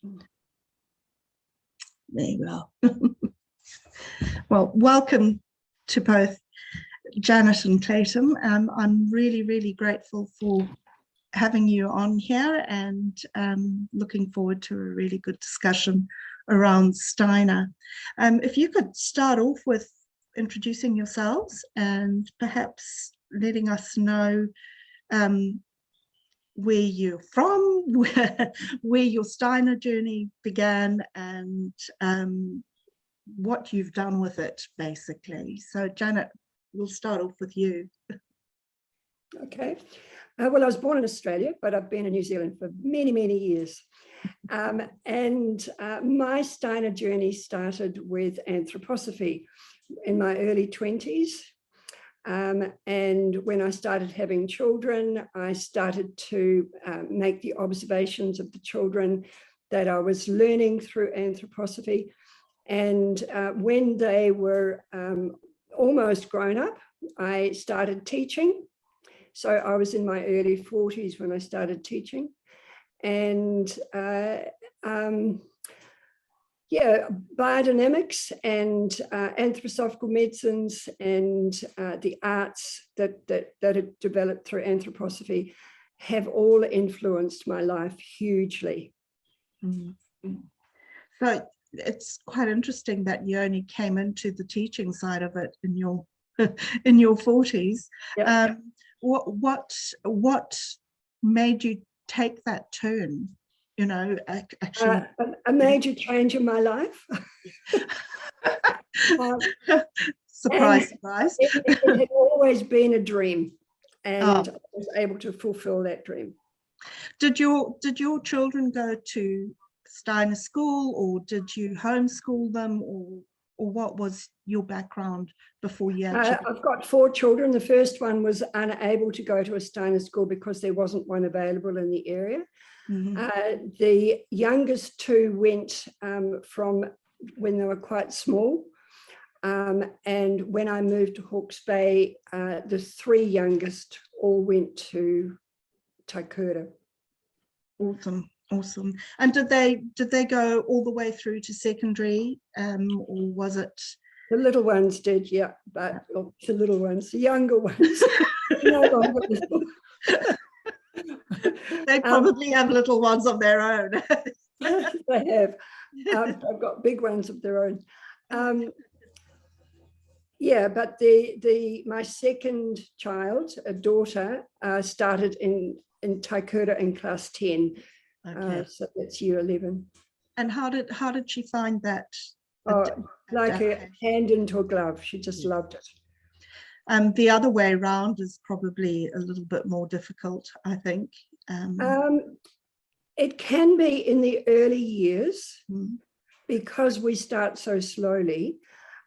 There you are. Well, welcome to both Janet and Clayton. I'm really, really grateful for having you on here, and looking forward to a really good discussion around Steiner. If you could start off with introducing yourselves and perhaps letting us know where you're from, where your Steiner journey began, and what you've done with it, basically. So Janet, we'll start off with you. Okay. Well, I was born in Australia, but I've been in New Zealand for many, many years. My Steiner journey started with anthroposophy in my early 20s. And when I started having children, I started to make the observations of the children that I was learning through anthroposophy. And when they were almost grown up, I started teaching. So I was in my early 40s when I started teaching. And biodynamics and anthroposophical medicines and the arts that had developed through anthroposophy have all influenced my life hugely. Mm-hmm. So it's quite interesting that you only came into the teaching side of it in your 40s. Yep. What made you take that turn? You know, actually, a major change in my life. Surprise! It had always been a dream, and I was able to fulfill that dream. Did your children go to Steiner school, or did you homeschool them, or what was your background before you actually? I've got 4 children. The first one was unable to go to a Steiner school because there wasn't one available in the area. Mm-hmm. The youngest 2 went from when they were quite small. And when I moved to Hawke's Bay, the 3 youngest all went to Taikura. Awesome. And did they go all the way through to secondary, or was it? The little ones did, yeah, but the little ones, the younger ones, no longer little. They probably have little ones of their own. They have. I've got big ones of their own. But my second child, a daughter, started in Taikura in class 10. Okay. So that's year 11. And how did she find that? Like a hand into a glove. She just loved it. The other way around is probably a little bit more difficult, I think. It can be in the early years because we start so slowly.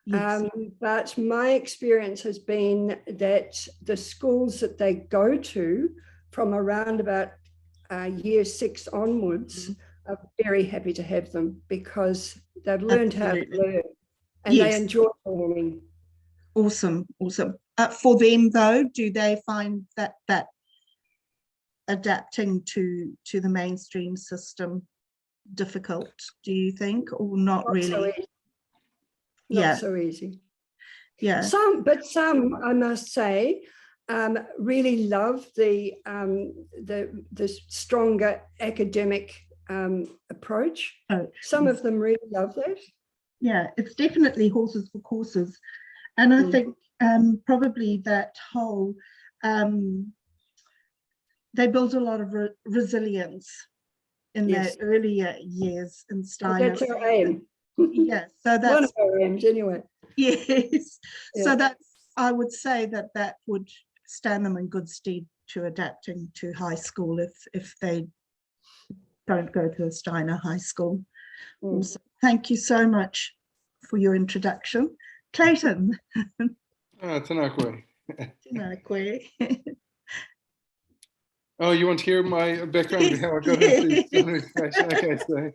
Yes. But my experience has been that the schools that they go to from around about year 6 onwards are very happy to have them because they've learned how to learn and they enjoy learning. Awesome. For them, though, do they find that adapting to the mainstream system difficult, do you think, or not really? Not so easy. Yeah. Some, I must say, really love the stronger academic approach. Some of them really love that. Yeah, it's definitely horses for courses. And I think probably that whole, they build a lot of resilience in their earlier years in Steiner. That's our aim. Yes, so that's one of our aims anyway. Yes, so that's, I would say that would stand them in good stead to adapting to high school if they don't go to a Steiner high school. Also, thank you so much for your introduction. Clayton. Tēnā koe. Tēnā koe. Oh, you want to hear my background? Yes. How I got into education? Okay, so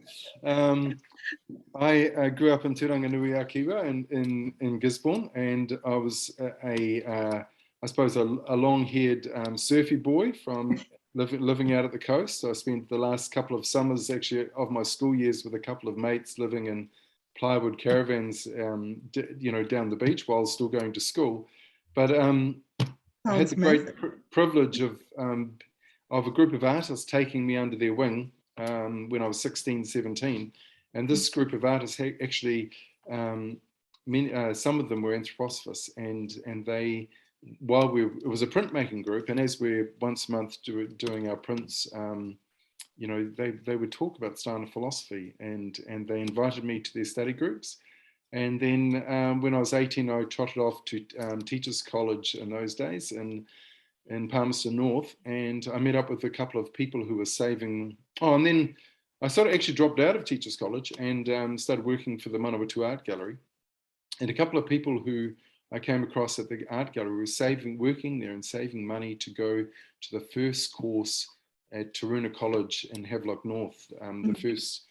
I grew up in Turanganui Akiwa in Gisborne, and I was I suppose a long-haired surfy boy from living out at the coast. I spent the last couple of summers actually of my school years with a couple of mates living in plywood caravans, you know, down the beach while still going to school. But I had the great privilege of a group of artists taking me under their wing when I was 16, 17. And this group of artists actually, some of them were anthroposophists, and they, it was a printmaking group, and as we're once a month doing our prints, you know, they would talk about Steiner philosophy, and they invited me to their study groups. And then when I was 18, I trotted off to Teachers College in those days in Palmerston North, and I met up with a couple of people who were saving. Oh, and then I sort of actually dropped out of Teachers College and started working for the Manawatu Art Gallery. And a couple of people who I came across at the art gallery were working there and saving money to go to the first course at Taruna College in Havelock North, the first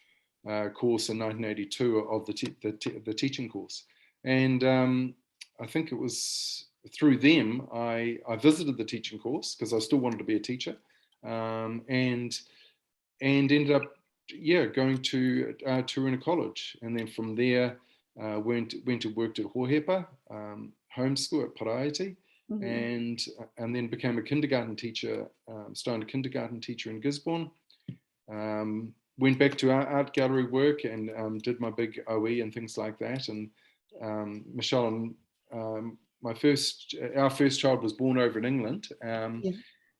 course in 1982 of the teaching course. And I think it was through them I visited the teaching course because I still wanted to be a teacher, and ended up going to Taruna College, and then from there went and worked at Hohepa homeschool at Paraiti, and then became a kindergarten teacher, started a kindergarten teacher in Gisborne. Went back to art gallery work and did my big OE and things like that. And Michelle and our first child was born over in England. And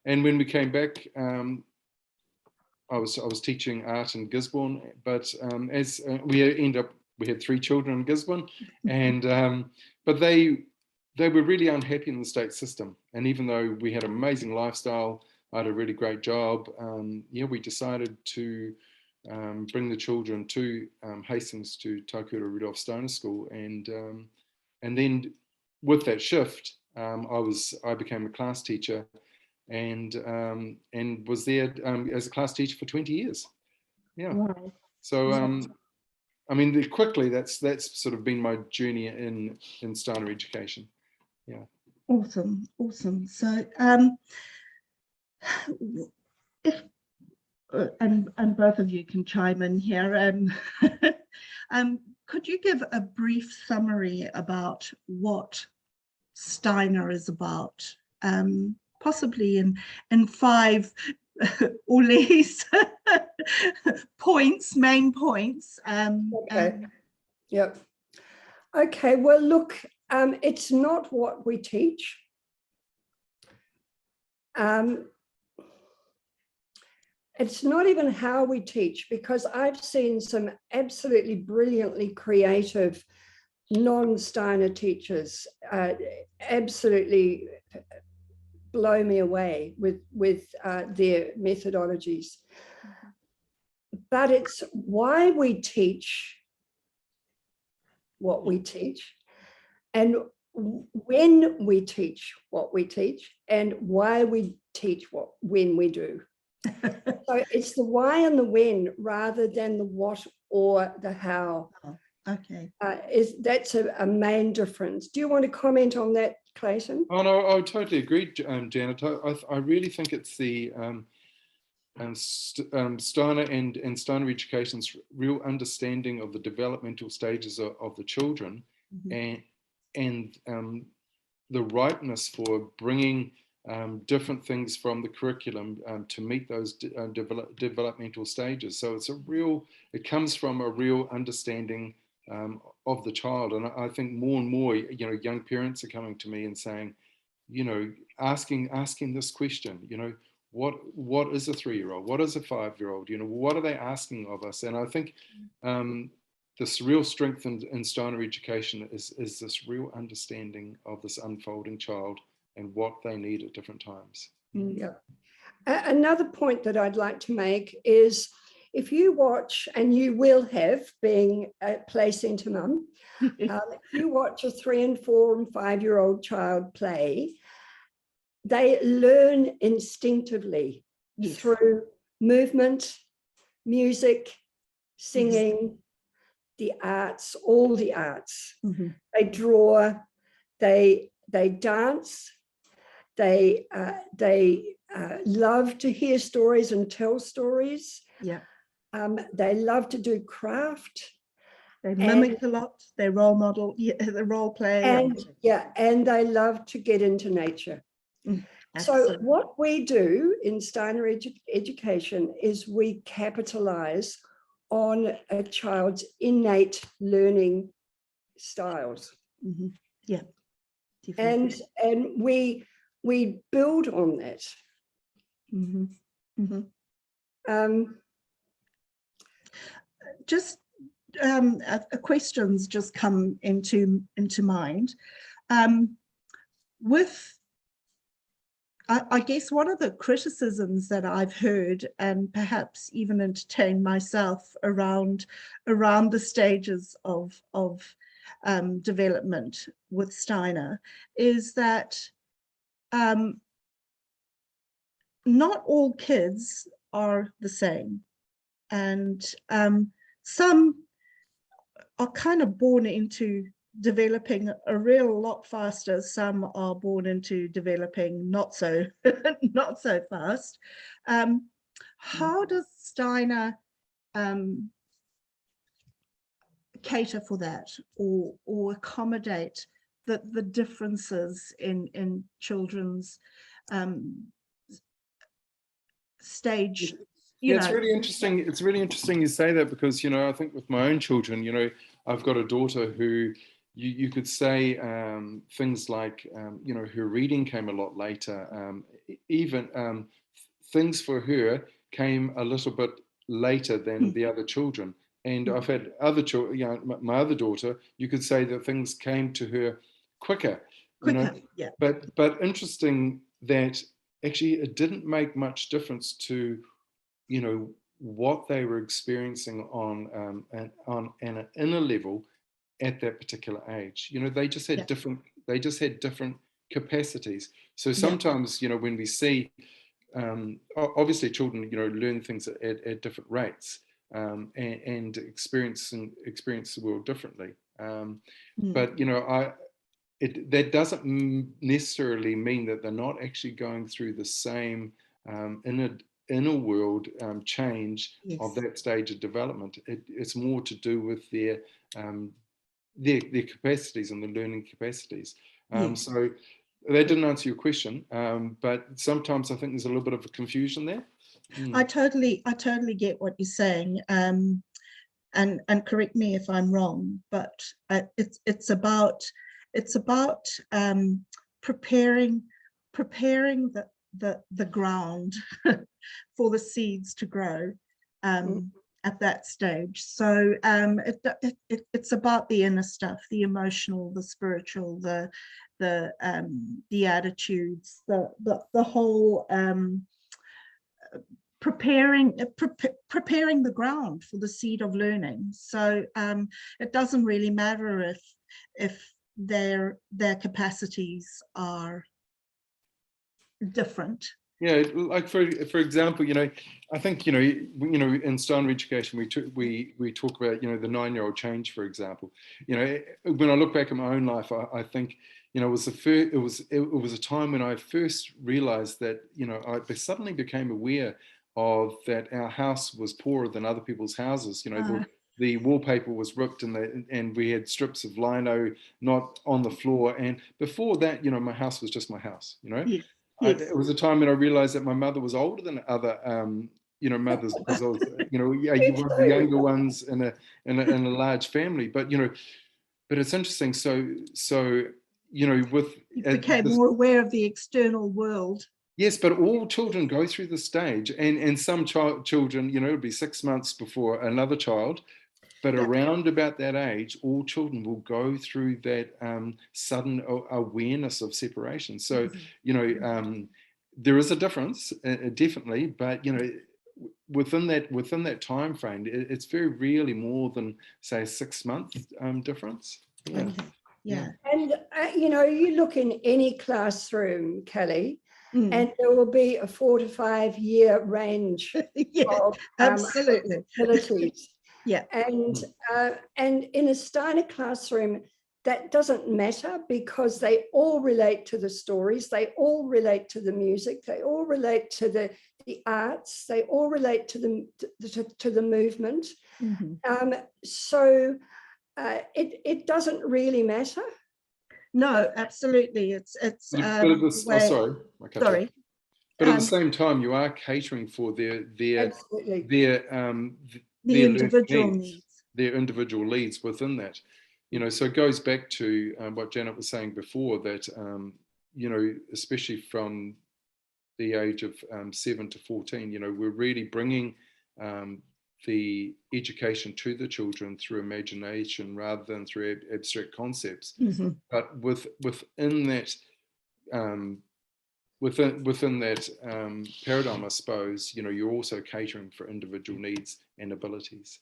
when we came back, I was teaching art in Gisborne, but as we had 3 children in Gisborne, and but they were really unhappy in the state system. And even though we had an amazing lifestyle, I had a really great job, we decided to bring the children to Hastings, to Taukura Rudolph Steiner School, and then with that shift, I became a class teacher, and was there as a class teacher for 20 years. Yeah. Wow. So I mean, quickly, that's sort of been my journey in Steiner education. Yeah. Awesome. So if and both of you can chime in here. Could you give a brief summary about what Steiner is about, possibly in 5 or less main points? Okay. Yep. Okay. Well, look, it's not what we teach. It's not even how we teach, because I've seen some absolutely brilliantly creative non-Steiner teachers absolutely blow me away with their methodologies. But it's why we teach what we teach, and when we teach what we teach, and why we teach when we do. So it's the why and the when rather than the what or the how. Okay. That's a main difference. Do you want to comment on that, Clayton? Oh no, I totally agree, Janet. I really think it's the Steiner and Steiner education's real understanding of the developmental stages of the children, and the rightness for bringing different things from the curriculum to meet those developmental stages. So it comes from a real understanding of the child. And I think more and more, young parents are coming to me and saying, asking this question, what is a 3-year-old? What is a 5-year-old? What are they asking of us? And I think this real strength in Steiner education is this real understanding of this unfolding child and what they need at different times. Yeah. Another point that I'd like to make is, if you watch, and you will have, being a play centre mum, if you watch a 3 and 4 and 5-year-old child play, they learn instinctively through movement, music, singing, the arts, all the arts. They draw, they dance, They love to hear stories and tell stories. Yeah. They love to do craft. They mimic a lot. They role model, the role play. And they love to get into nature. So what we do in Steiner education is we capitalize on a child's innate learning styles. Mm-hmm. Yeah. And we build on that. Mm-hmm. Mm-hmm. Just questions just come into mind. I guess one of the criticisms that I've heard, and perhaps even entertained myself around the stages of development with Steiner, is that not all kids are the same, and some are kind of born into developing a real lot faster. Some are born into developing not so fast. How does Steiner cater for that, or accommodate the differences in children's stage? It's really interesting. It's really interesting you say that, because I think with my own children, I've got a daughter who you could say things like her reading came a lot later. Even things for her came a little bit later than the other children. And I've had other children, my other daughter, you could say that things came to her quicker. Yeah. But interesting that actually it didn't make much difference to what they were experiencing on an inner level at that particular age. They just had different capacities. So sometimes when we see obviously children learn things at different rates, and experience the world differently, but that doesn't necessarily mean that they're not actually going through the same inner world change of that stage of development. It's more to do with their capacities and the learning capacities. So that didn't answer your question, but sometimes I think there's a little bit of a confusion there. I totally get what you're saying, and correct me if I'm wrong, but it's about preparing the ground for the seeds to grow at that stage. So it's about the inner stuff, the emotional, the spiritual, the attitudes, the whole preparing the ground for the seed of learning. So it doesn't really matter if their capacities are different. Yeah, like for example, I think in Steiner education we talk about the 9-year-old change, for example. When I look back at my own life, I think it was a time when I first realized that I suddenly became aware of that our house was poorer than other people's houses. The wallpaper was ripped, and we had strips of lino not on the floor. And before that, my house was just my house. Yes. It was a time when I realized that my mother was older than other mothers, because I was one of the younger ones in a large family. But it's interesting. So with you became more aware of the external world. Yes, but all children go through the stage, and some children, it'll be 6 months before another child. But around about that age, all children will go through that sudden awareness of separation. So, there is a difference, definitely, but within that time frame, it's very rarely more than, say, a 6-month difference. Yeah. Okay. Yeah. And you look in any classroom, Kelly, and there will be a 4 to 5 year range of absolutely abilities. Yeah. And in a Steiner classroom, that doesn't matter, because they all relate to the stories, they all relate to the music, they all relate to the arts, they all relate to the movement. Mm-hmm. So it doesn't really matter. No, absolutely. It's but at this, way, sorry, I cut you off. sorry. But at the same time, you are catering for their The individual needs. their individual needs within that. You know, so it goes back to what Janet was saying before, that you know, especially from the age of 7 to 14, you know, we're really bringing the education to the children through imagination rather than through abstract concepts. Mm-hmm. But within that within that paradigm, I suppose, you know, you're also catering for individual needs and abilities,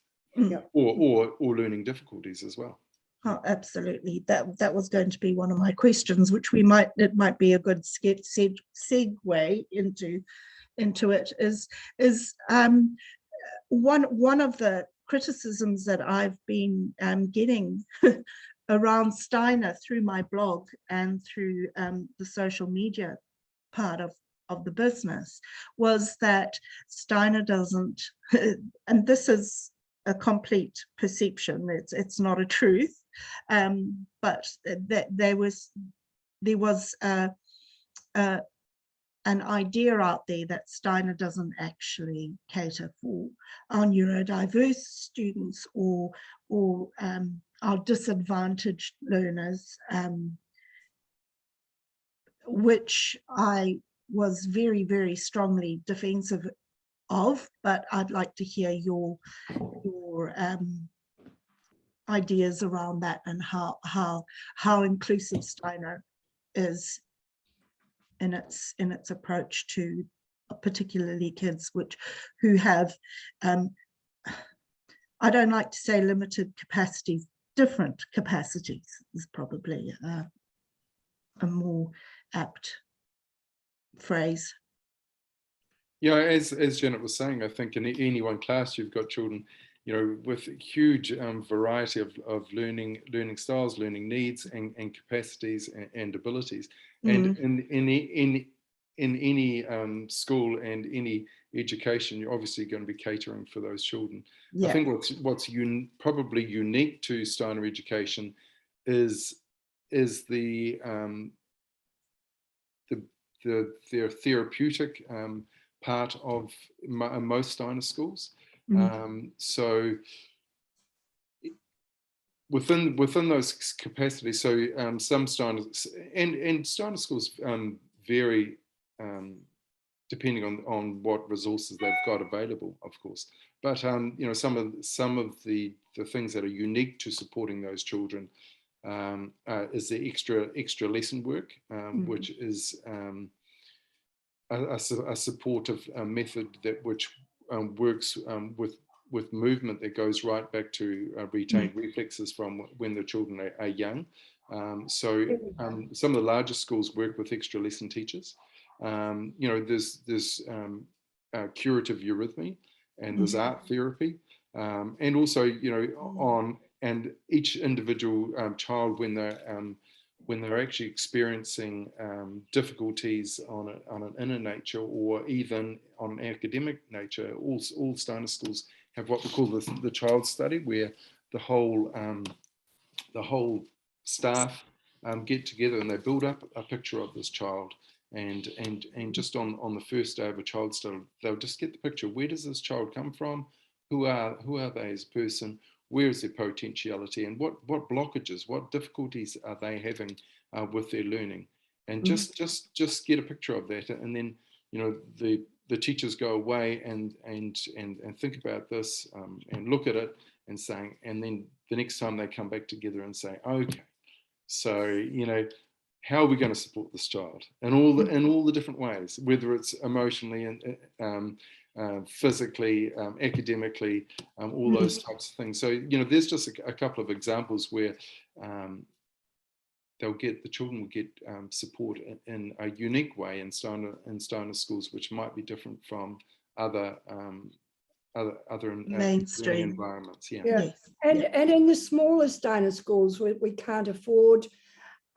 or learning difficulties as well. Oh, absolutely. That was going to be one of my questions, which it might be a good segue into it. Is one of the criticisms that I've been getting around Steiner through my blog and through the social media part of the business was that Steiner doesn't, and this is a complete perception, it's not a truth, but that there was an idea out there that Steiner doesn't actually cater for our neurodiverse students or our disadvantaged learners, which I was very, very strongly defensive of, but I'd like to hear your ideas around that and how inclusive Steiner is in its approach to particularly kids who have I don't like to say limited capacities, different capacities is probably a more apt phrase. Yeah, as Janet was saying, I think in any one class you've got children, you know, with a huge variety of learning styles, learning needs, and capacities and abilities. And in any school and any education, you're obviously going to be catering for those children. Yeah. I think what's probably unique to Steiner education is their therapeutic part of most Steiner schools. So within those capacities, so some Steiner and Steiner schools vary depending on what resources they've got available, of course. But you know, some of the things that are unique to supporting those children is the extra lesson work, which is a supportive method which works with movement that goes right back to retained reflexes from when the children are young. So some of the largest schools work with extra lesson teachers. You know, there's curative eurythmy, and there's art therapy, and also, you know, and each individual child, when they're actually experiencing difficulties on an inner nature or even on an academic nature, all Steiner schools have what we call the child study, where the whole staff get together and they build up a picture of this child. And just on the first day of a child study, they'll just get the picture. Where does this child come from? Who are they as a person? Where is their potentiality, and what blockages, what difficulties are they having with their learning? And just get a picture of that, and then, you know, the teachers go away and think about this and look at it and saying, and then the next time they come back together and say, okay, so, you know, how are we going to support this child in all the different ways, whether it's emotionally and physically, academically, all those types of things. So, you know, there's just a couple of examples where the children will get support in a unique way in Steiner schools, which might be different from other other learning Mainstream. environments. Yeah. Yeah. Yes. And yeah. and in the smaller Steiner schools, we can't afford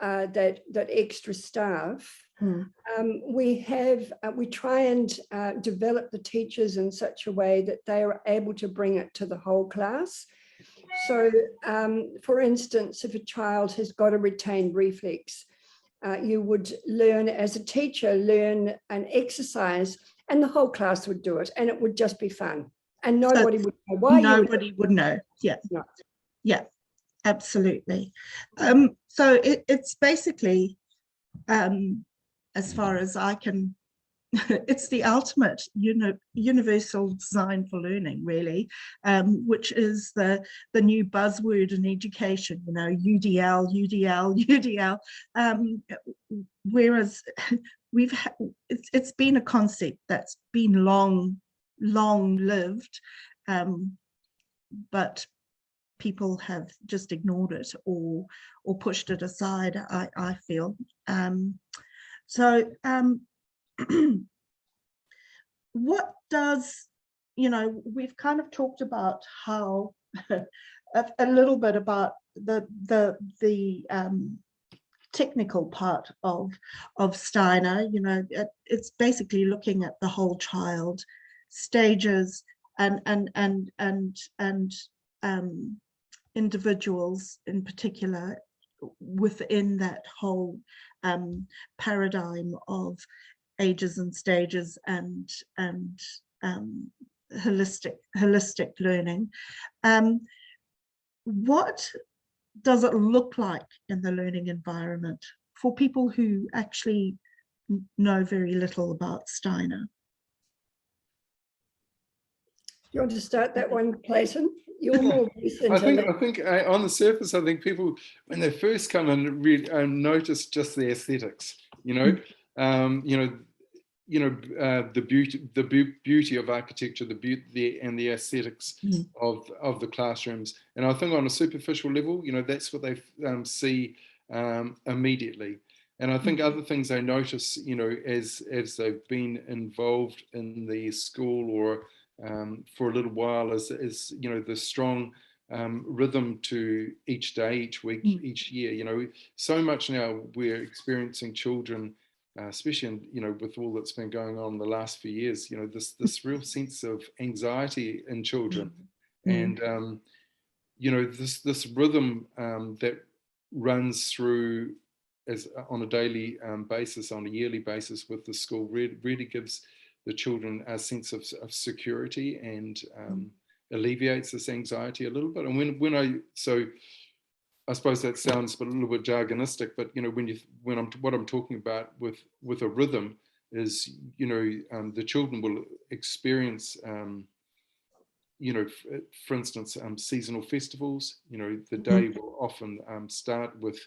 that extra staff. Mm. We try and develop the teachers in such a way that they are able to bring it to the whole class. So, for instance, if a child has got a retained reflex, you would learn as a teacher, learn an exercise, and the whole class would do it, and it would just be fun. And nobody would know why. Nobody would know. Yeah. No. Yeah, absolutely. So it's basically, as far as I can, it's the ultimate universal design for learning, really, which is the new buzzword in education, UDL, UDL, UDL. Whereas it's been a concept that's been long lived, but people have just ignored it or pushed it aside, I feel. What does, we've kind of talked about how a little bit about the technical part of Steiner. It's basically looking at the whole child, stages and individuals in particular within that whole paradigm of ages and stages and holistic learning. What does it look like in the learning environment for people who actually know very little about Steiner? You want to start that one, Clayton? You're more recent. I think on the surface, I think people, when they first come and read, notice just the aesthetics. The beauty of architecture, the beauty and the aesthetics of the classrooms. And I think on a superficial level, that's what they see immediately. And I think other things they notice, as they've been involved in the school or for a little while, is the strong rhythm to each day, each week, each year. So much now we're experiencing children, especially with all that's been going on in the last few years. This real sense of anxiety in children, and this rhythm that runs through as on a daily basis, on a yearly basis with the school, really gives the children a sense of security and alleviates this anxiety a little bit. And I suppose that sounds a little bit jargonistic, but what I'm talking about with a rhythm is the children will experience for instance, seasonal festivals. The day will often start with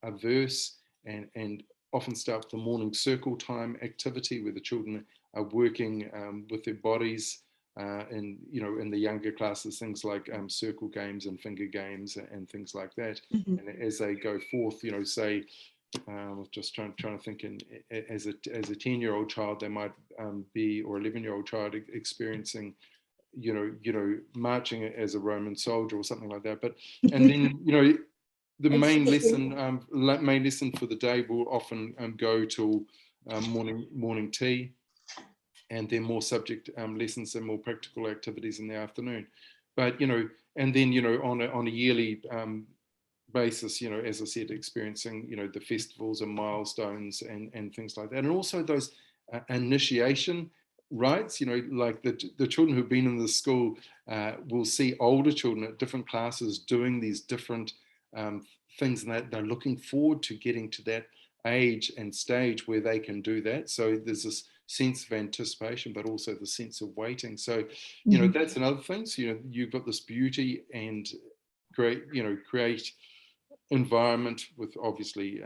a verse and often start with the morning circle time activity where the children are working with their bodies, and in the younger classes, things like circle games and finger games and things like that. And as they go forth, say, just trying to think, as a 10-year-old child, they might be, or 11-year-old child experiencing marching as a Roman soldier or something like that. But and then the main lesson for the day will often go to morning tea, and then more subject lessons and more practical activities in the afternoon. But and then on a yearly basis, as I said, experiencing the festivals and milestones and things like that, and also those initiation rights. Like the children who've been in the school will see older children at different classes doing these different things, and they're looking forward to getting to that age and stage where they can do that. So there's this sense of anticipation, but also the sense of waiting. So that's another thing. So you've got this beauty and create environment with obviously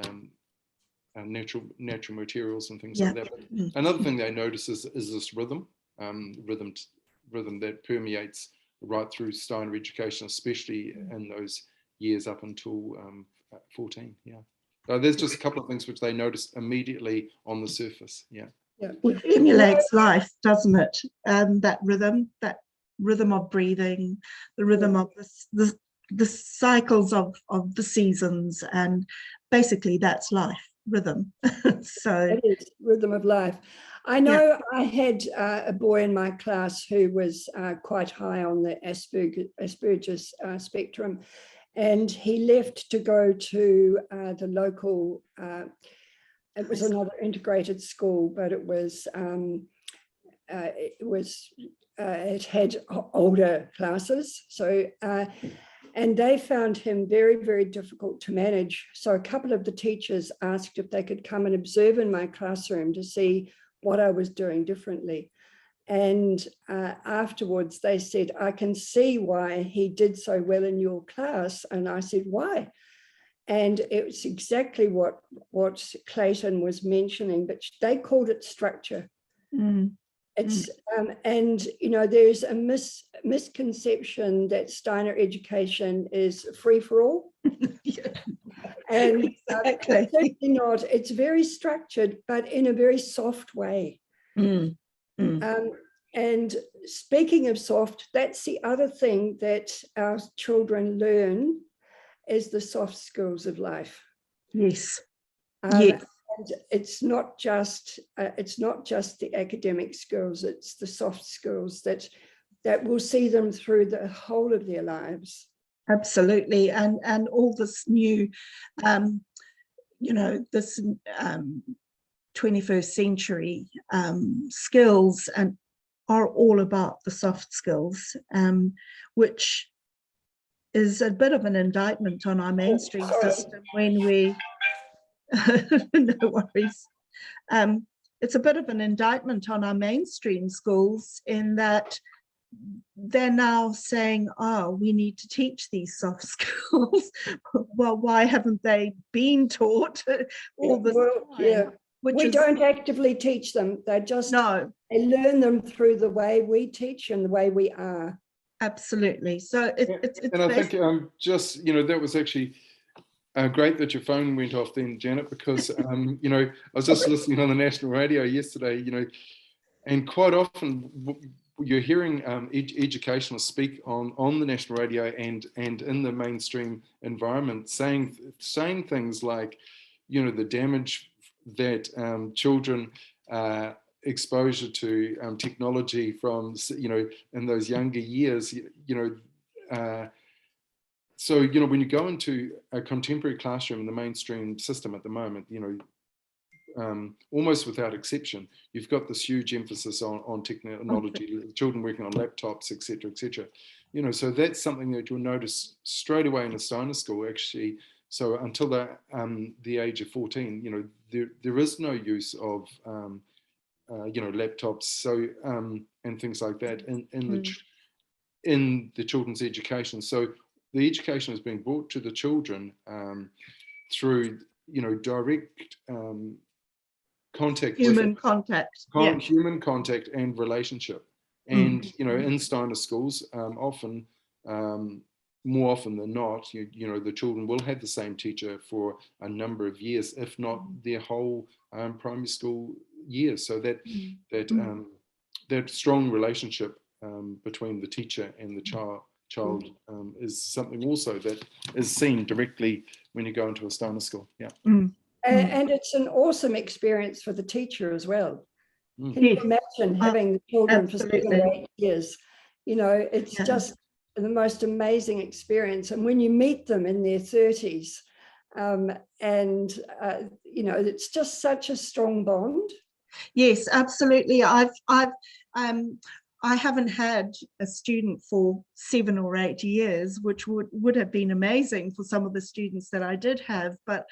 natural materials and things like that. But another thing they notice is this rhythm that permeates right through Steiner education, especially in those years up until 14. Yeah. So there's just a couple of things which they notice immediately on the surface. Yeah. Yeah. which emulates life, doesn't it? That rhythm of breathing, the rhythm of the cycles of the seasons, and basically that's life, rhythm. So it is rhythm of life. I know I had a boy in my class who was quite high on the Asperger's spectrum, and he left to go to the local, it was another integrated school, but it had older classes. So, and they found him very, very difficult to manage. So a couple of the teachers asked if they could come and observe in my classroom to see what I was doing differently. And afterwards they said, I can see why he did so well in your class. And I said, why? And it's exactly what Clayton was mentioning, but they called it structure. It's and you know, there's a misconception that Steiner education is free for all. And exactly. certainly not. It's very structured, but in a very soft way. And speaking of soft, that's the other thing that our children learn, is the soft skills of life. Yes. Yes. And it's not just the academic skills, it's the soft skills that will see them through the whole of their lives. Absolutely. And all this new, you know, this 21st century skills and are all about the soft skills, which is a bit of an indictment on our mainstream system when we, no worries. It's a bit of an indictment on our mainstream schools in that they're now saying, oh, we need to teach these soft skills. Well, why haven't they been taught all this time? Yeah. We don't actively teach them. They learn them through the way we teach and the way we are. Absolutely. So it's and I think just, you know, that was actually great that your phone went off then, Janet, because, you know, I was just listening on the national radio yesterday, you know, and quite often you're hearing educationalists speak on the national radio and in the mainstream environment saying things like, you know, the damage that children exposure to technology from, you know, in those younger years, you know, so, you know, when you go into a contemporary classroom in the mainstream system at the moment, you know, almost without exception, you've got this huge emphasis on technology, children working on laptops, etc., etc. You know, so that's something that you'll notice straight away in a Steiner school, actually. So until the age of 14, you know, there is no use of you know, laptops, so and things like that in the children's education. So the education is being brought to the children through, you know, direct contact, human contact, human contact and relationship. And you know, in Steiner schools, often more often than not, you know, the children will have the same teacher for a number of years, if not their whole primary school years. So that strong relationship between the teacher and the child is something also that is seen directly when you go into a Steiner school. Yeah. And it's an awesome experience for the teacher as well. Can you imagine having the children for 7 or 8 years? You know, it's just the most amazing experience. And when you meet them in their 30s, you know, it's just such a strong bond. Yes, absolutely. I haven't had a student for 7 or 8 years, which would have been amazing for some of the students that I did have, but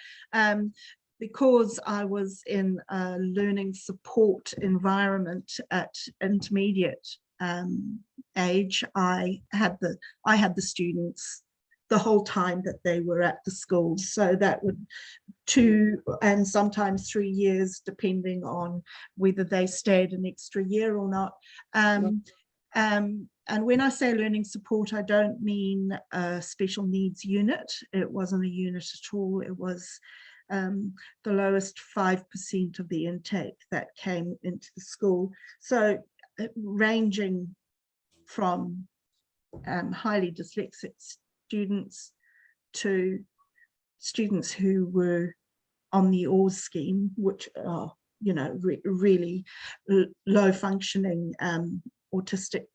because I was in a learning support environment at intermediate age, I had the students the whole time that they were at the school. So that would 2 and sometimes 3 years, depending on whether they stayed an extra year or not. And when I say learning support, I don't mean a special needs unit. It wasn't a unit at all. It was the lowest 5% of the intake that came into the school. So ranging from highly dyslexic students to students who were on the AWS scheme, which are, you know, really low functioning autistic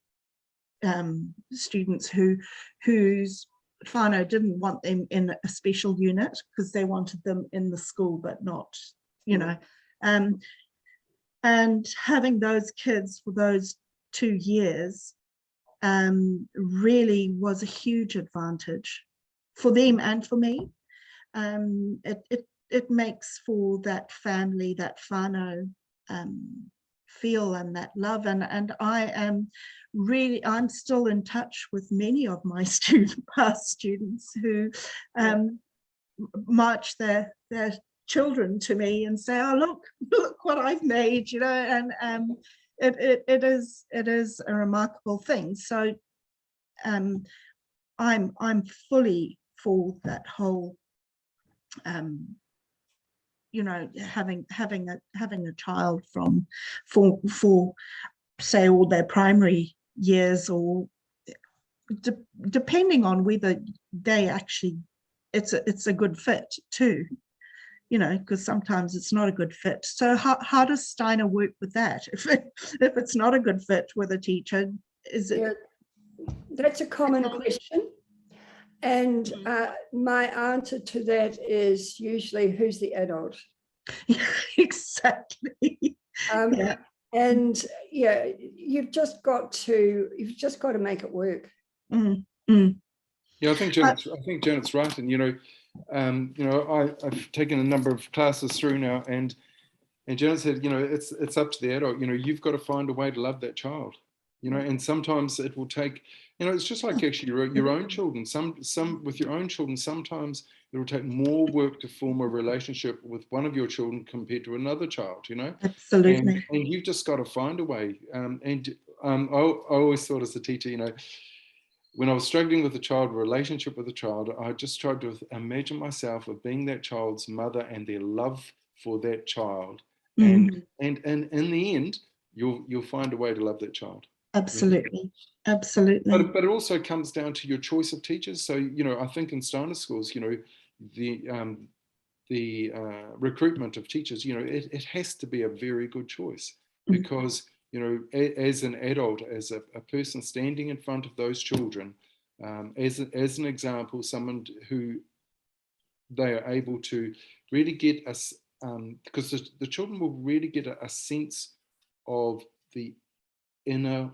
students whose whānau didn't want them in a special unit because they wanted them in the school, but not, you know. And having those kids for those 2 years really was a huge advantage for them and for me. It makes for that family, that whānau feel and that love, and I'm still in touch with many of my past students who march their children to me and say, oh look what I've made, you know, and it is a remarkable thing. So I'm fully for that whole you know, having a child for say all their primary years, or depending on whether they actually it's a good fit too, you know, because sometimes it's not a good fit. So how does Steiner work with that if it's not a good fit with a teacher? Is it? Yeah, that's a common question. And my answer to that is usually, who's the adult? Exactly. Yeah. And yeah, you've just got to make it work. Yeah, I think Janet's right, and you know, I've taken a number of classes through now, and Janet said, you know, it's up to the adult. You know, you've got to find a way to love that child. You know, and sometimes it will take, you know, it's just like actually your own children. Some with your own children, sometimes it will take more work to form a relationship with one of your children compared to another child, you know. Absolutely. And you've just got to find a way. I always thought as a teacher, you know, when I was struggling with a child, relationship with a child, I just tried to imagine myself of being that child's mother and their love for that child. And in the end, you'll find a way to love that child. Absolutely. Absolutely. But it also comes down to your choice of teachers. So, you know, I think in Steiner schools, you know, the recruitment of teachers, you know, it has to be a very good choice, because, you know, as an adult, as a person standing in front of those children, as an example, someone who they are able to really get us, because the children will really get a sense of the inner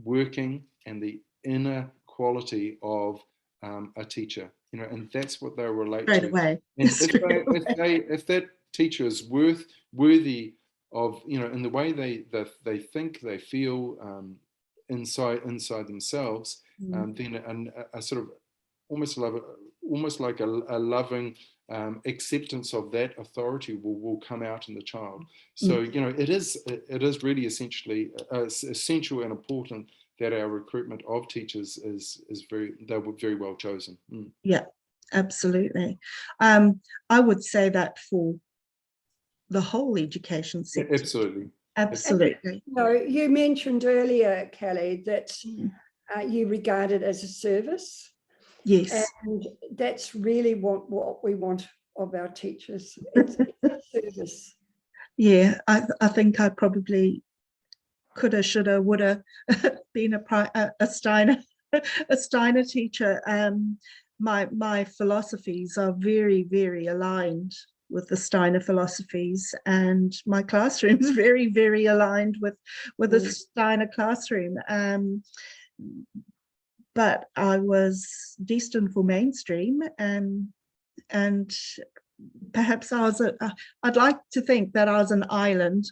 working and the inner quality of a teacher, you know, and that's what they relate Straight to. away. And if that teacher is worthy of, you know, in the way they think, they feel inside themselves, then a sort of almost like a loving acceptance of that authority will come out in the child. So, you know, it is really essentially essential and important that our recruitment of teachers they were very well chosen. Yeah, absolutely. I would say that for the whole education sector. Absolutely. Absolutely. No, you mentioned earlier, Kelly, that you regard it as a service. Yes. And that's really what we want of our teachers. It's a service. Yeah, I think I probably coulda, shoulda, woulda been a Steiner teacher. My philosophies are very, very aligned with the Steiner philosophies, and my classroom is very, very aligned with the Steiner classroom. But I was destined for mainstream, and perhaps I'd like to think that I was an island,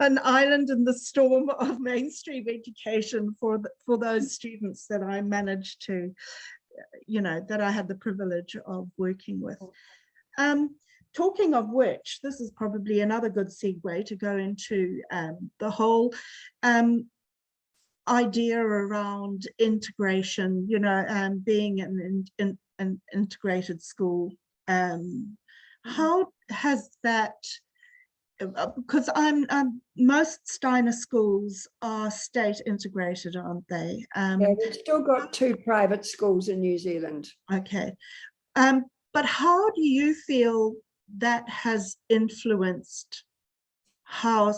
an island in the storm of mainstream education for those students that I managed to, you know, that I had the privilege of working with. Talking of which, this is probably another good segue to go into the whole idea around integration, you know, being an integrated school. How has that, because most Steiner schools are state integrated, aren't they? Yeah, we've still got 2 private schools in New Zealand. Okay. But how do you feel that has influenced how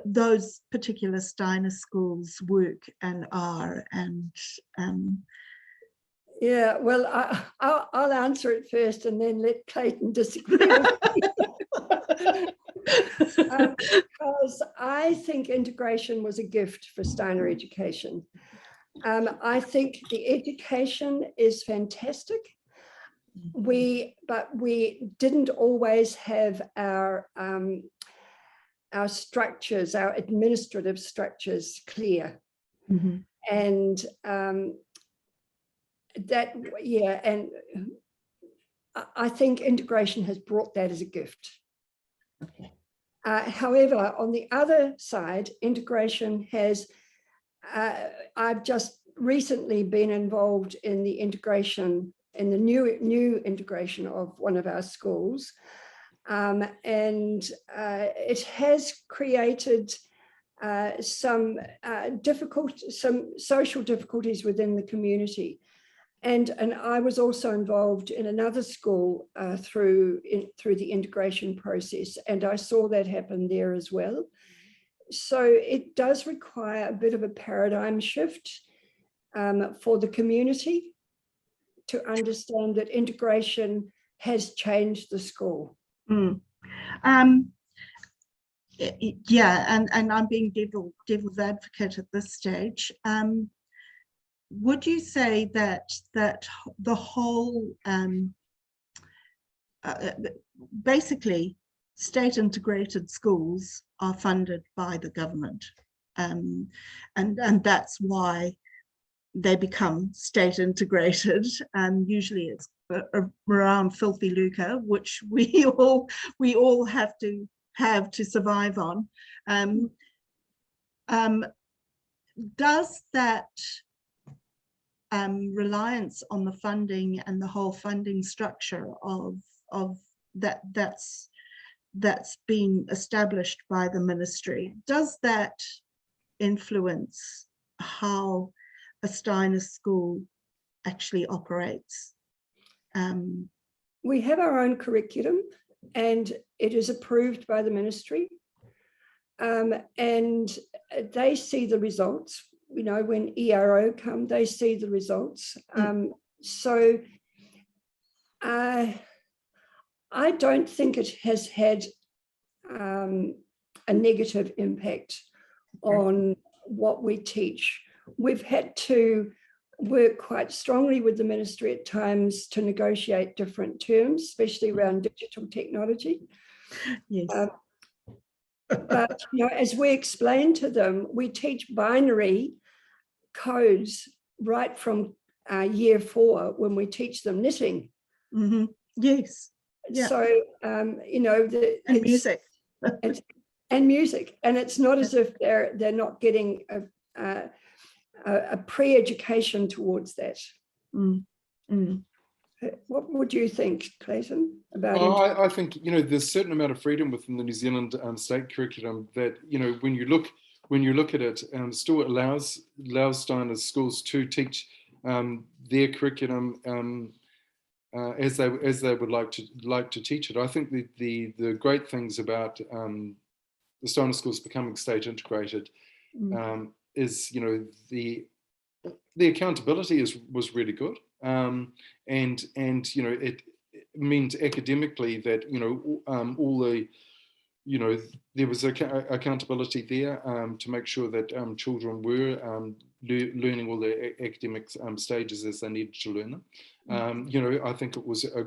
those particular Steiner schools work and are? And yeah, well, I'll answer it first and then let Clayton disagree with me. Because I think integration was a gift for Steiner education. I think the education is fantastic. But we didn't always have our structures, our administrative structures clear. mm-hmm. And and I think integration has brought that as a gift. Okay. However, on the other side, integration has, I've just recently been involved in the integration, in the new integration of one of our schools. And it has created some social difficulties within the community. And I was also involved in another school through the integration process, and I saw that happen there as well. So it does require a bit of a paradigm shift for the community to understand that integration has changed the school. Mm. Yeah, and I'm being devil's advocate at this stage. Would you say that the whole, basically, state integrated schools are funded by the government, and that's why they become state integrated? Usually it's around filthy lucre, which we all have to survive on. Does that reliance on the funding and the whole funding structure of that's been established by the ministry, does that influence how a Steiner school actually operates? We have our own curriculum and it is approved by the ministry, and they see the results. You know, when ERO come, they see the results. So I don't think it has had a negative impact on what we teach. We've had to work quite strongly with the ministry at times to negotiate different terms, especially around digital technology. Yes. But you know, as we explain to them, we teach binary codes right from year 4 when we teach them knitting. Mm-hmm. Yes. Yeah. So you know, and music. and music, and it's not as if they're not getting a pre-education towards that. What would you think, Clayton, about I think, you know, there's a certain amount of freedom within the New Zealand state curriculum that, you know, when you look at it, still allows Steiner schools to teach their curriculum as they would like to teach it. I think the great things about the Steiner schools becoming state integrated is, you know, the accountability was really good, and you know, it means academically that, you know, all the, you know, there was accountability there to make sure that children were learning all the academic stages as they needed to learn them. You know, I think it was a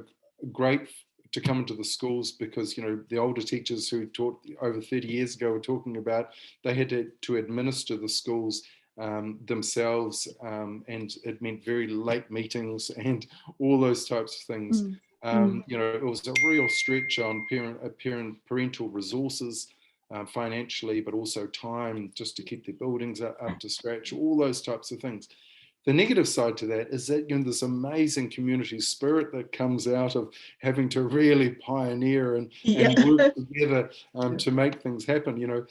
great to come into the schools because, you know, the older teachers who taught over 30 years ago were talking about they had to administer the schools themselves, and it meant very late meetings and all those types of things. You know, it was a real stretch on parental resources, financially, but also time just to keep their buildings up to scratch, all those types of things. the negative side to that is that, you know, this amazing community spirit that comes out of having to really pioneer and work together to make things happen, you know.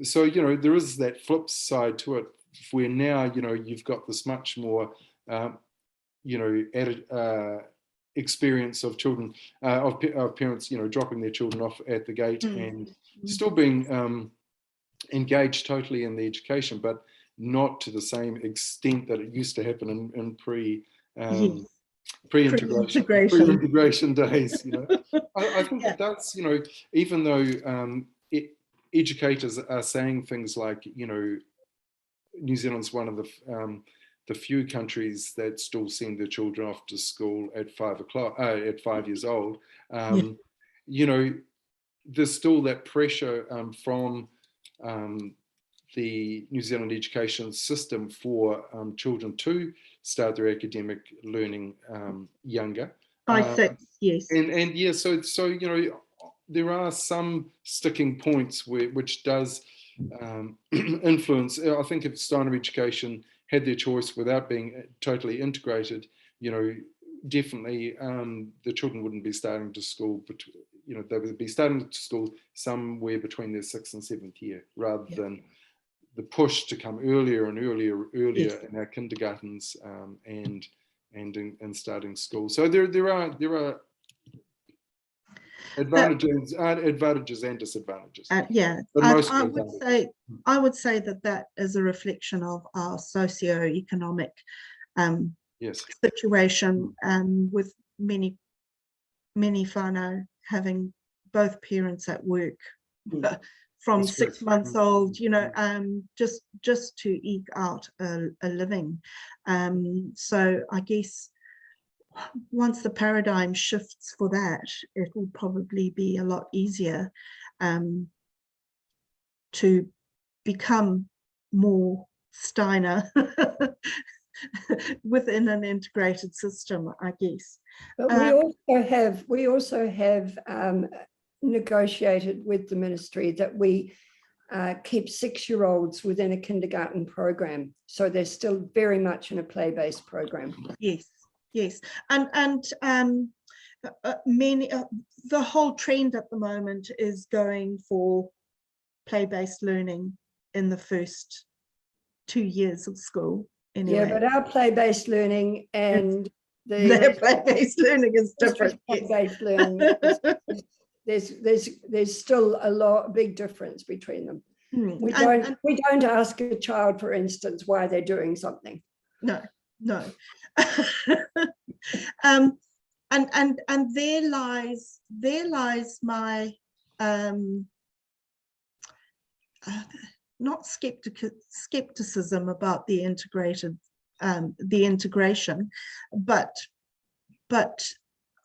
So, you know, there is that flip side to it, where now, you know, you've got this much more, you know, added experience of children, of parents, you know, dropping their children off at the gate and still being engaged totally in the education, but not to the same extent that it used to happen in pre-integration days, you know. I think it does, you know, even though educators are saying things like, you know, New Zealand's one of the few countries that still send their children off to school at 5 years old. You know, there's still that pressure from the New Zealand education system for children to start their academic learning younger. By 6, yes. And yeah, so you know, there are some sticking points which does influence. I think if Steiner education had their choice without being totally integrated, you know, definitely the children wouldn't be starting to school, but you know, they would be starting to school somewhere between their 6th and 7th year, rather than the push to come earlier and earlier in our kindergartens and in starting school. So there are advantages and disadvantages. Yeah, but I would say that is a reflection of our socio-economic situation, with many whānau having both parents at work from 6 months old, you know, just to eke out a living. So I guess once the paradigm shifts for that, it will probably be a lot easier to become more Steiner within an integrated system, I guess. But we also have negotiated with the ministry that we keep 6-year-olds within a kindergarten program, so they're still very much in a play-based program. Yes, and many the whole trend at the moment is going for play-based learning in the first 2 years of school. Anyway. Yeah, but our play-based learning and their play-based learning is different. Play-based learning, there's still a big difference between them. We don't ask a child, for instance, why they're doing something. No. And there lies my not skepticism about the integration, but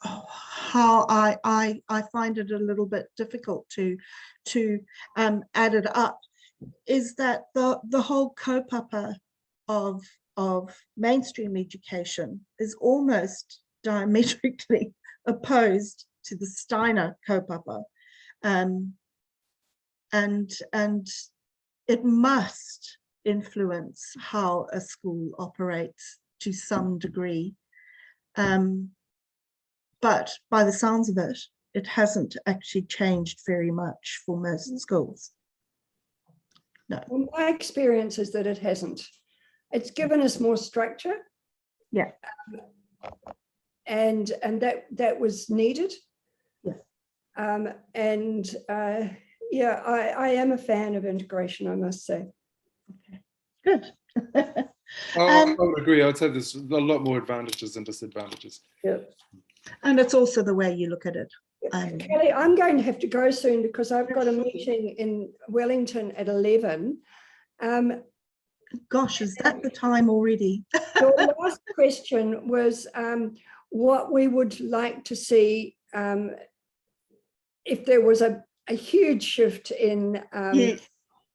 how I find it a little bit difficult to add it up, is that the whole kaupapa of mainstream education is almost diametrically opposed to the Steiner kaupapa, and it must influence how a school operates to some degree, but by the sounds of it, it hasn't actually changed very much for most schools. No. Well, my experience is that it hasn't. It's given us more structure. Yeah. And that was needed. Yes. Yeah, I am a fan of integration, I must say. Okay. Good. I would agree. I would say there's a lot more advantages than disadvantages. Yeah. And it's also the way you look at it. Kelly, I'm going to have to go soon because I've got a meeting in Wellington at 11. Gosh, is that the time already? Your last question was what we would like to see if there was a huge shift in Yes.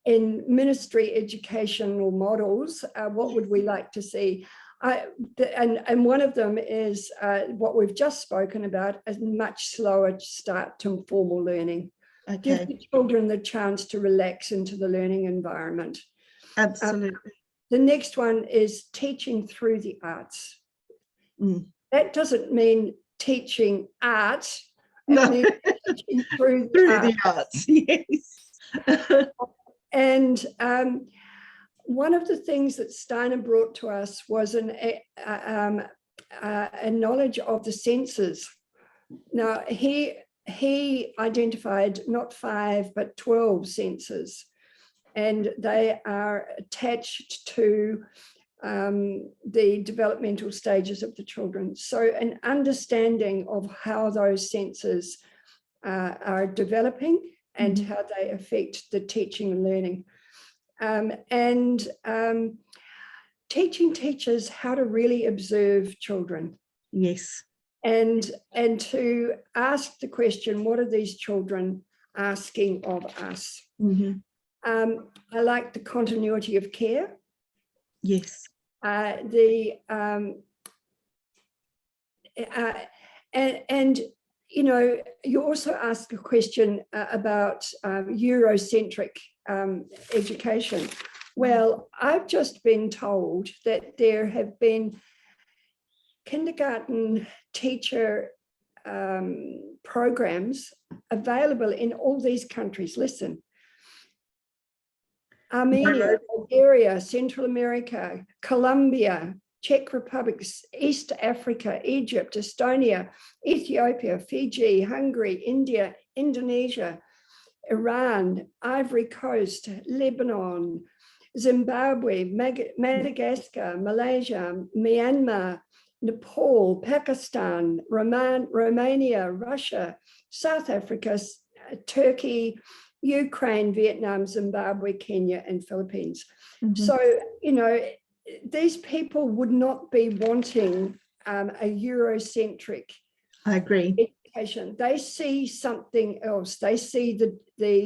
in ministry educational models. What would we like to see? And one of them is what we've just spoken about, a much slower start to formal learning. Okay. Give the children the chance to relax into the learning environment. Absolutely. The next one is teaching through the arts. That doesn't mean teaching art. It No. means teaching through the arts. Yes. And one of the things that Steiner brought to us was a knowledge of the senses. Now, he identified not 5, but 12 senses, and they are attached to the developmental stages of the children. So an understanding of how those senses are developing and how they affect the teaching and learning. And teaching teachers how to really observe children. Yes. And to ask the question, what are these children asking of us? I like the continuity of care. Yes. And you know, you also ask a question about Eurocentric education. Well, I've just been told that there have been kindergarten teacher programs available in all these countries. Listen, Armenia, Bulgaria, Central America, Colombia, Czech Republic, East Africa, Egypt, Estonia, Ethiopia, Fiji, Hungary, India, Indonesia, Iran, Ivory Coast, Lebanon, Zimbabwe, Madagascar, Malaysia, Myanmar, Nepal, Pakistan, Romania, Russia, South Africa, Turkey, Ukraine, Vietnam, Zimbabwe, Kenya, and Philippines. So, you know, these people would not be wanting a Eurocentric I agree. education. They see something else. They see the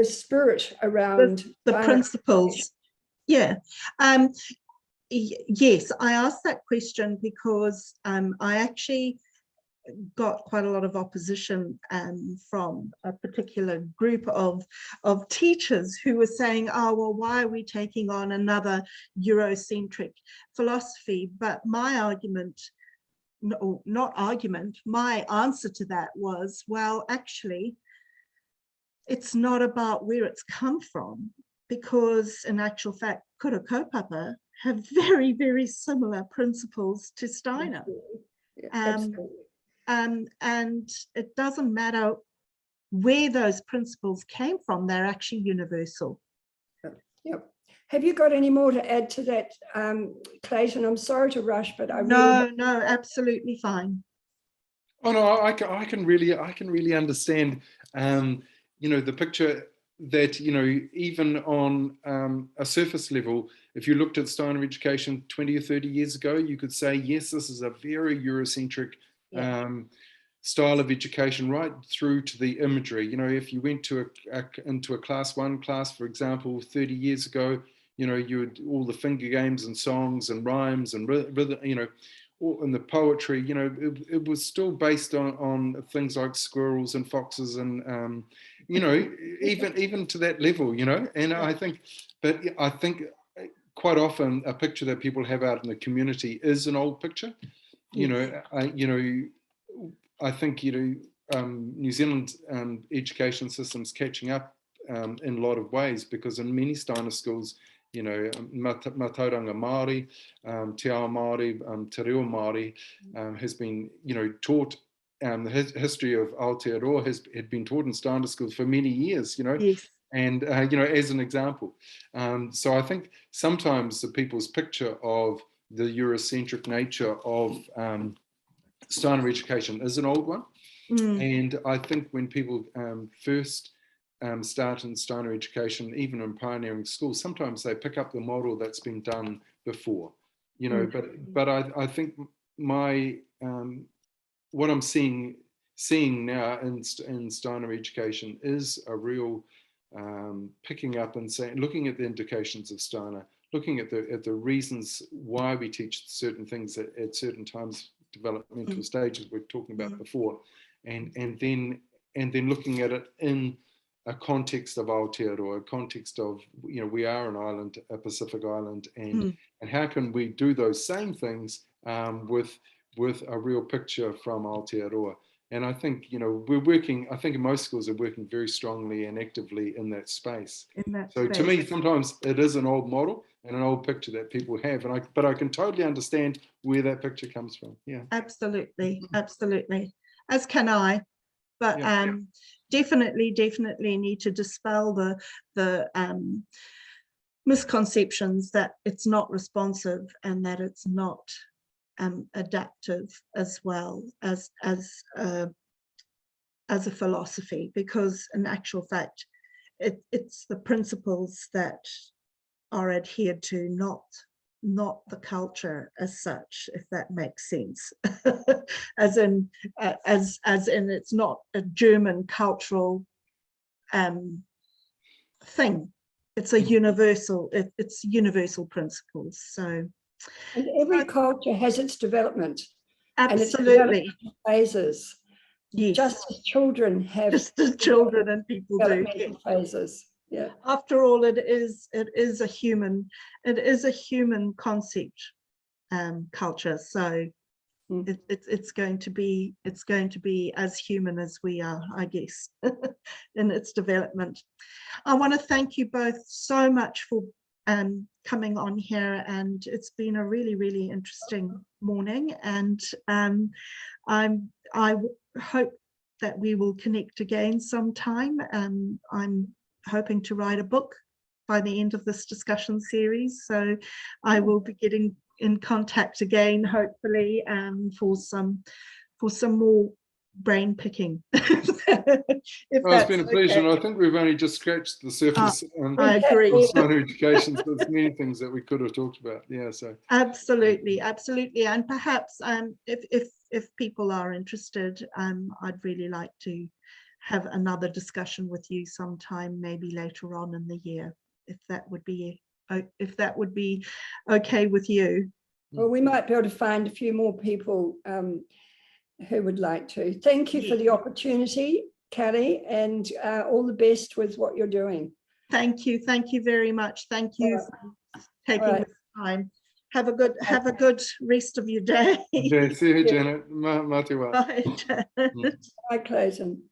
spirit around the principles. Yeah. Yes, I asked that question because I actually got quite a lot of opposition from a particular group of teachers who were saying, oh, well, why are we taking on another Eurocentric philosophy? But my argument, no, not argument, my answer to that was, well, actually, it's not about where it's come from, because in actual fact, kura kaupapa have very, very similar principles to Steiner. And it doesn't matter where those principles came from, they're actually universal. Yep. Have you got any more to add to that, Clayton? I'm sorry to rush, but I no, absolutely fine. Oh no, I can really understand, you know, the picture that, you know, even on a surface level, if you looked at Steiner education 20 or 30 years ago, you could say, yes, this is a very Eurocentric style of education, right through to the imagery. You know, if you went to into a class 1 class, for example, 30 years ago, you know, you had all the finger games and songs and rhymes and rhythm, you know, and the poetry, you know, it was still based on things like squirrels and foxes and, you know, even to that level, you know, and I think quite often a picture that people have out in the community is an old picture. You know, I think, you know, New Zealand education system's catching up in a lot of ways, because in many Steiner schools, you know, Matauranga Māori, Te Ao Māori, Te Reo Māori has been, you know, taught. The history of Aotearoa had been taught in Steiner schools for many years, you know, and, you know, as an example. So I think sometimes the people's picture of the Eurocentric nature of Steiner education is an old one. And I think when people first start in Steiner education, even in pioneering schools, sometimes they pick up the model that's been done before, you know, but I think what I'm seeing now in Steiner education is a real picking up and looking at the indications of Steiner, looking at the reasons why we teach certain things at certain times, developmental stages we're talking about before, and then looking at it in a context of Aotearoa, a context of, you know, we are an island, a Pacific island, and how can we do those same things with a real picture from Aotearoa. And I think, you know, we're working, I think most schools are working very strongly and actively in that space. To me, sometimes it is an old model and an old picture that people have, but I can totally understand where that picture comes from. Yeah, absolutely, as can I. But definitely need to dispel the misconceptions that it's not responsive and that it's not adaptive as well as a philosophy, because in actual fact it's the principles that are adhered to, not the culture as such, if that makes sense. as in it's not a German cultural thing. It's a universal, it's universal principles. So, and every culture has its development. Absolutely. And its phases. Yes. Just as children have. Just as children and people do. Phases. Yeah. After all, it is a human concept, culture. So it's going to be as human as we are, I guess, in its development. I want to thank you both so much for coming on here, and it's been a really interesting morning, and I hope that we will connect again sometime. I'm hoping to write a book by the end of this discussion series, so I will be getting in contact again, hopefully, for some more brain picking. It's been a pleasure, and I think we've only just scratched the surface. I agree. On Steiner education, so there's many things that we could have talked about. Yeah, so absolutely, and perhaps if people are interested, I'd really like to have another discussion with you sometime, maybe later on in the year, if that would be okay with you. Well, we might be able to find a few more people who would like to. Thank you for the opportunity, Carrie, and all the best with what you're doing. Thank you very much. Thank you for taking the time. Have a good rest of your day. Okay, see you, Janet. Mā te wā. Bye, Janet. Bye, Clayton.